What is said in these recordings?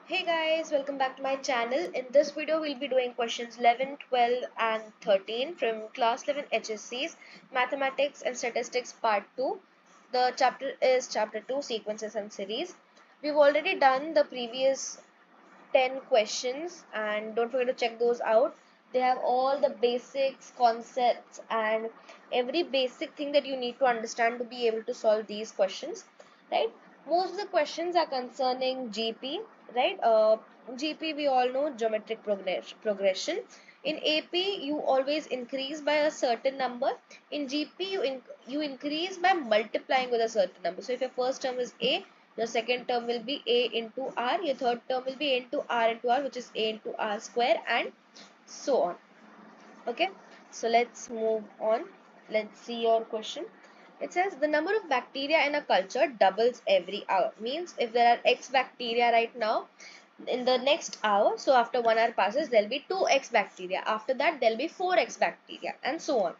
Hey guys, welcome back to my channel. In this video, we'll be doing questions 11, 12 and 13 from class 11 HSC's Mathematics and Statistics Part 2. The chapter is Chapter 2, Sequences and Series. We've already done the previous 10 questions and don't forget to check those out. They have all the basics, concepts and every basic thing that you need to understand to be able to solve these questions, right? Most of the questions are concerning GP, right? GP we all know, geometric progression. In AP you always increase by a certain number. In GP you increase by multiplying with a certain number. So if your first term is A, your second term will be A into R, your third term will be A into R, which is A into R square, and so on. Okay, so let's move on. Let's see your question. It says the number of bacteria in a culture doubles every hour. Means if there are X bacteria right now, in the next hour, so after 1 hour passes, there will be 2X bacteria. After that, there will be 4X bacteria, and so on.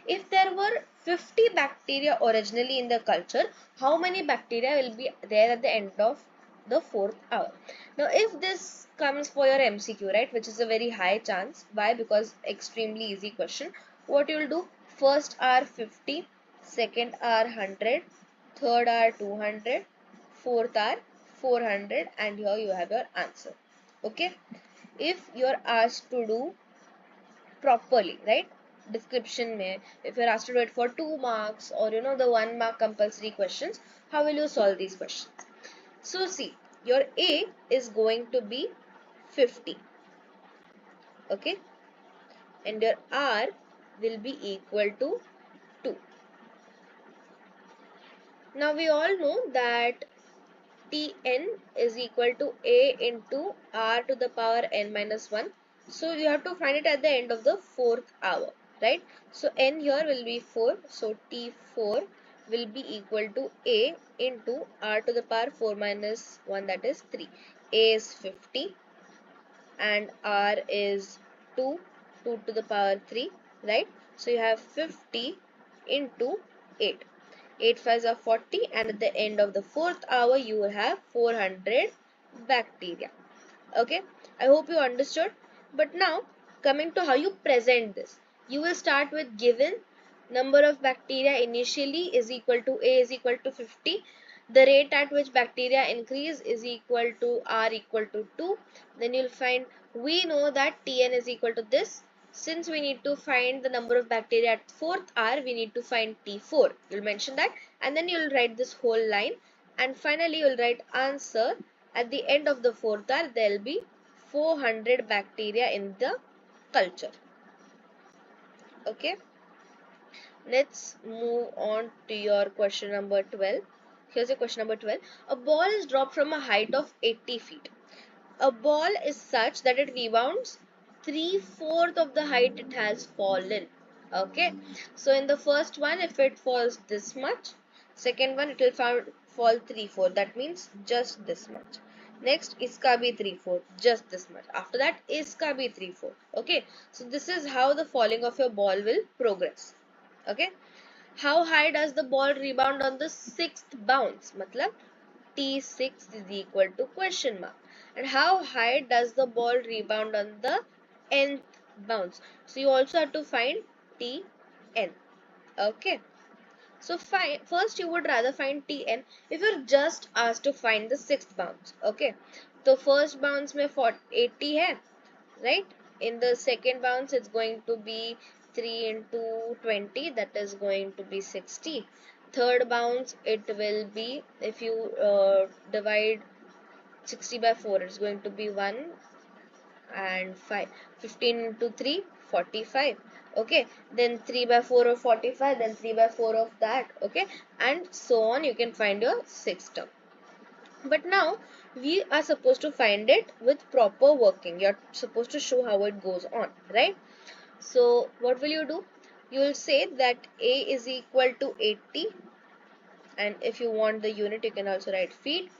If there were 50 bacteria originally in the culture, how many bacteria will be there at the end of the 4th hour? Now, if this comes for your MCQ, right, which is a very high chance. Why? Because extremely easy question. What you will do? First hour 50, second hour 100, third hour 200, fourth hour 400, and here you have your answer. Okay, if you're asked to do properly, right, description mein, if you're asked to do it for 2 marks or the 1 mark compulsory questions, how will you solve these questions? So see, your A is going to be 50, okay, and your R will be equal to 2. Now we all know that Tn is equal to A into R to the power n minus 1. So you have to find it at the end of the 4th hour, right? So n here will be 4. So T4 will be equal to A into R to the power 4 minus 1, that is 3. A is 50 and R is 2, 2 to the power 3, right? So you have 50 into 8. 8 5s are 40, and at the end of the 4th hour you will have 400 bacteria. Okay, I hope you understood. But now coming to how you present this, you will start with given number of bacteria initially is equal to A is equal to 50. The rate at which bacteria increase is equal to R equal to 2. Then you'll find, we know that Tn is equal to this. Since we need to find the number of bacteria at 4th hour, we need to find T4. You'll mention that and then you'll write this whole line, and finally you'll write answer. At the end of the 4th hour, there will be 400 bacteria in the culture. Okay, let's move on to your question number 12. Here's your question number 12. A ball is dropped from a height of 80 feet. A ball is such that it rebounds 3/4 of the height it has fallen. Okay, so in the first one, if it falls this much, second one it will fall 3/4. That means just this much. Next, iska bhi 3/4, just this much. After that, iska bhi 3/4. Okay, so this is how the falling of your ball will progress. Okay, how high does the ball rebound on the 6th bounce? Matlab T6 is equal to question mark. And how high does the ball rebound on the nth bounce? So you also have to find Tn. Okay, so first you would rather find Tn if you're just asked to find the 6th bounce. Okay, the first bounce mein 80 hai, right? In the second bounce it's going to be 3 into 20, that is going to be 60. Third bounce it will be, if you divide 60 by 4, it's going to be 1 and 5. 15 into 3, 45. Okay, then 3 by 4 of 45, then 3 by 4 of that. Okay, and so on. You can find your 6th term. But now we are supposed to find it with proper working. You're supposed to show how it goes on, right? So what will you do? You will say that A is equal to 80, and if you want the unit you can also write feet.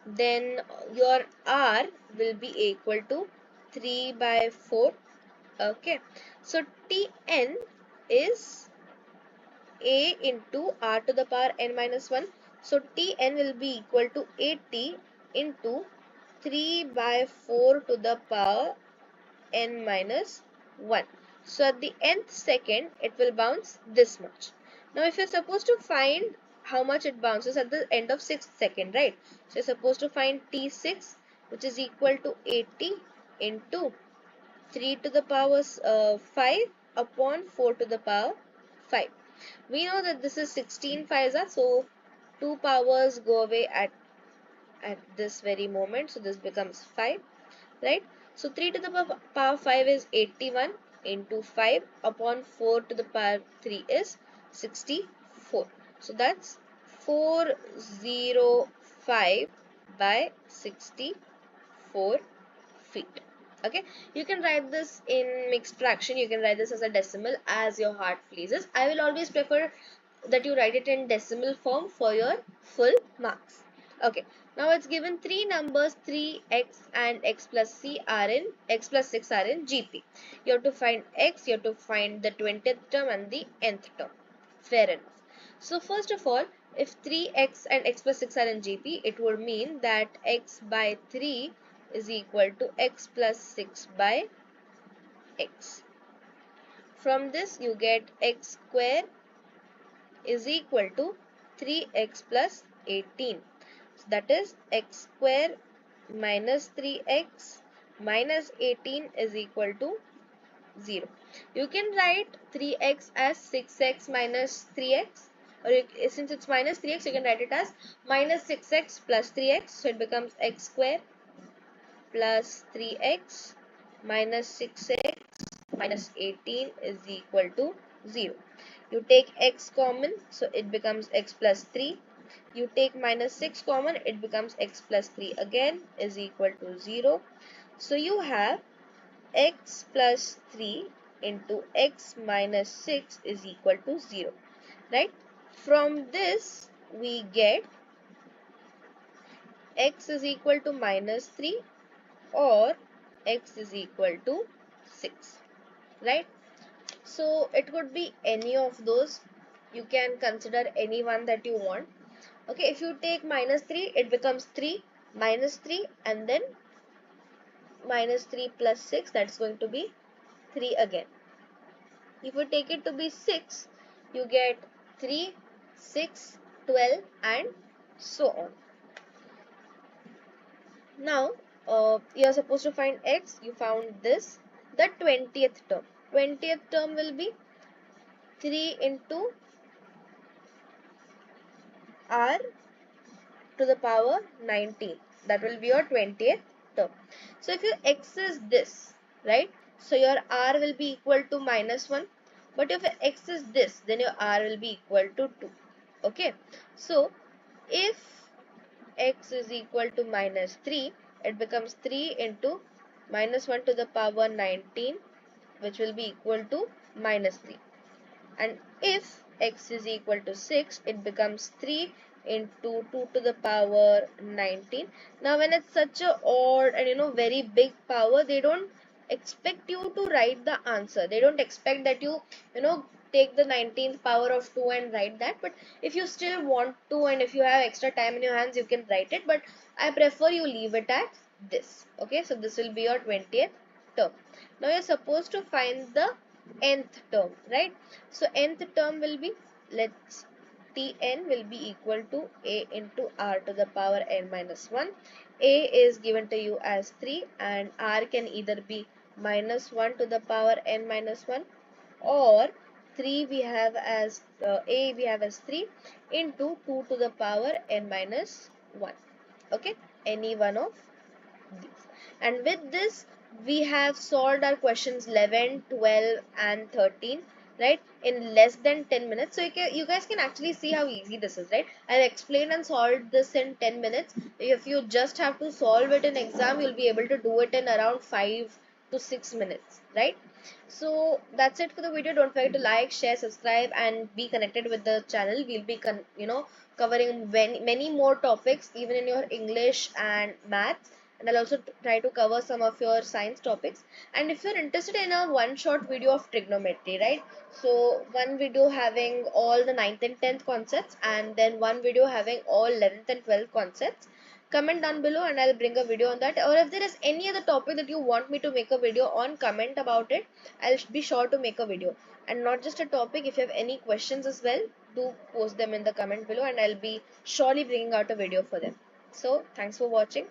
Then your R will be equal to 3 by 4. Okay, so Tn is A into R to the power n minus 1. So Tn will be equal to 80 into 3 by 4 to the power n minus 1. So at the nth second, it will bounce this much. Now if you're supposed to find how much it bounces at the end of 6th second, right? So you're supposed to find T6, which is equal to 80 into 3 to the power 5 upon 4 to the power 5. We know that this is 16 fives, so 2 powers go away at this very moment. So this becomes 5, right? So 3 to the power 5 is 81 into 5 upon 4 to the power 3 is 64. So that's 405 by 64 feet. Okay, you can write this in mixed fraction, you can write this as a decimal as your heart pleases. I will always prefer that you write it in decimal form for your full marks. Okay, now it's given three numbers 3x and x plus 6 are in GP. You have to find x, you have to find the 20th term and the nth term. Fair enough. So first of all, if 3x and x plus 6 are in GP, it would mean that x by 3 is equal to x plus 6 by x. From this you get x square is equal to 3x plus 18. So that is x square minus 3x minus 18 is equal to 0. You can write 3x as 6x minus 3x, or since it's minus 3x, you can write it as minus 6x plus 3x. So it becomes x square plus 3x minus 6x minus 18 is equal to 0. You take x common, so it becomes x plus 3. You take minus 6 common, it becomes x plus 3 again is equal to 0. So you have x plus 3 into x minus 6 is equal to 0, right? From this we get x is equal to minus 3 or x is equal to 6, right? So it could be any of those. You can consider any one that you want. Okay, if you take minus 3, it becomes 3 minus 3 and then minus 3 plus 6, that's going to be 3 again. If you take it to be 6, you get 3, 6, 12 and so on. Now, you are supposed to find x. You found this. The 20th term. 20th term will be 3 into r to the power 19. That will be your 20th term. So if your x is this, right? So your r will be equal to minus 1. But if your x is this, then your r will be equal to 2. Okay. So if x is equal to minus 3, it becomes 3 into minus 1 to the power 19, which will be equal to minus 3. And if x is equal to 6, it becomes 3 into 2 to the power 19. Now when it's such a odd and very big power, they don't expect you to write the answer. They don't expect that you take the 19th power of 2 and write that. But if you still want to and if you have extra time in your hands, you can write it. But I prefer you leave it at this. Okay, so this will be your 20th term. Now you're supposed to find the nth term, right? So nth term will be, let's Tn will be equal to a into r to the power n minus 1. A is given to you as 3 and r can either be minus 1 to the power n minus 1 or 3 we have as a we have as 3 into 2 to the power n minus 1. Okay, any one of these. And with this we have solved our questions 11, 12 and 13, right, in less than 10 minutes. So you guys can actually see how easy this is, right? I've explained and solved this in 10 minutes. If you just have to solve it in exam, you'll be able to do it in around 5 to 6 minutes, right? So that's it for the video. Don't forget to like, share, subscribe and be connected with the channel. We'll be covering many more topics even in your English and maths, and I'll also try to cover some of your science topics. And if you're interested in a one short video of trigonometry, right, so one video having all the 9th and 10th concepts and then one video having all 11th and 12th concepts, Comment down below and I'll bring a video on that. Or if there is any other topic that you want me to make a video on, comment about it. I'll be sure to make a video. And not just a topic, if you have any questions as well, do post them in the comment below and I'll be surely bringing out a video for them. So thanks for watching.